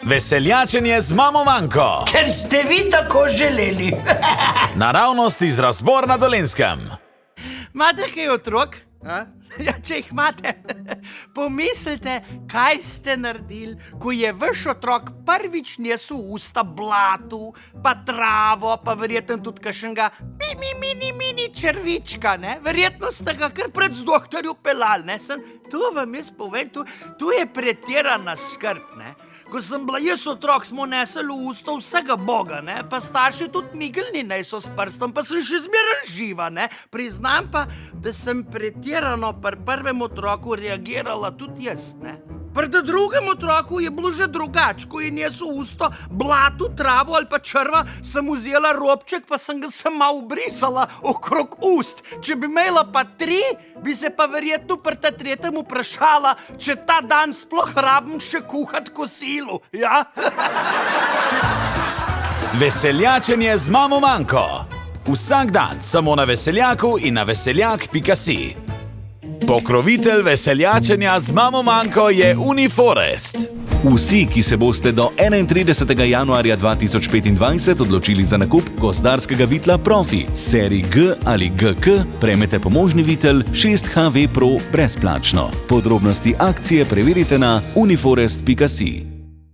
Veseljačenje z mamo Manko. Ker ste vi tako želeli. Naravnost iz Razbor na Dolenjskem. Imate kaj otrok? A? Ja, če jih imate, pomislite, kaj ste naredili, ko je vaš otrok prvič nesel v usta blatu, pa travo, pa verjetno tudi kakšnega mini črvička, ne? Verjetno ste ga kar pred doktorju pelali, ne? Tu vam jaz povem, tu je pretirana skrb, ne? Ko sem bila jaz otrok, smo neseli v usta vsega Boga, ne? Pa starši tudi migelni neso s prstom, pa sem še zmeraj živa, ne? Priznam pa, da sem pretirano pri prvem otroku reagirala tudi jaz, ne? Pri drugem otroku je bilo že drugače, ko je nesel v usto blatu, travo ali pa črva, sem vzela robček, pa sem ga sama ubrisala okrog ust. Če bi imela pa 3, bi se pa verjetno pri ta tretjem vprašala, če ta dan sploh rabim še kuhat kosilo, ja? Veseljačenje z mamo Manko. Vsak dan samo na Veseljaku in na veseljak.si. Pokrovitelj veseljačenja z mamo Manko je Uniforest. Vsi, ki se boste do 31. januarja 2025 odločili za nakup gozdarskega vitla Profi, serij G ali GK, prejmete pomožni vitel 6HV Pro brezplačno. Podrobnosti akcije preverite na uniforest.si.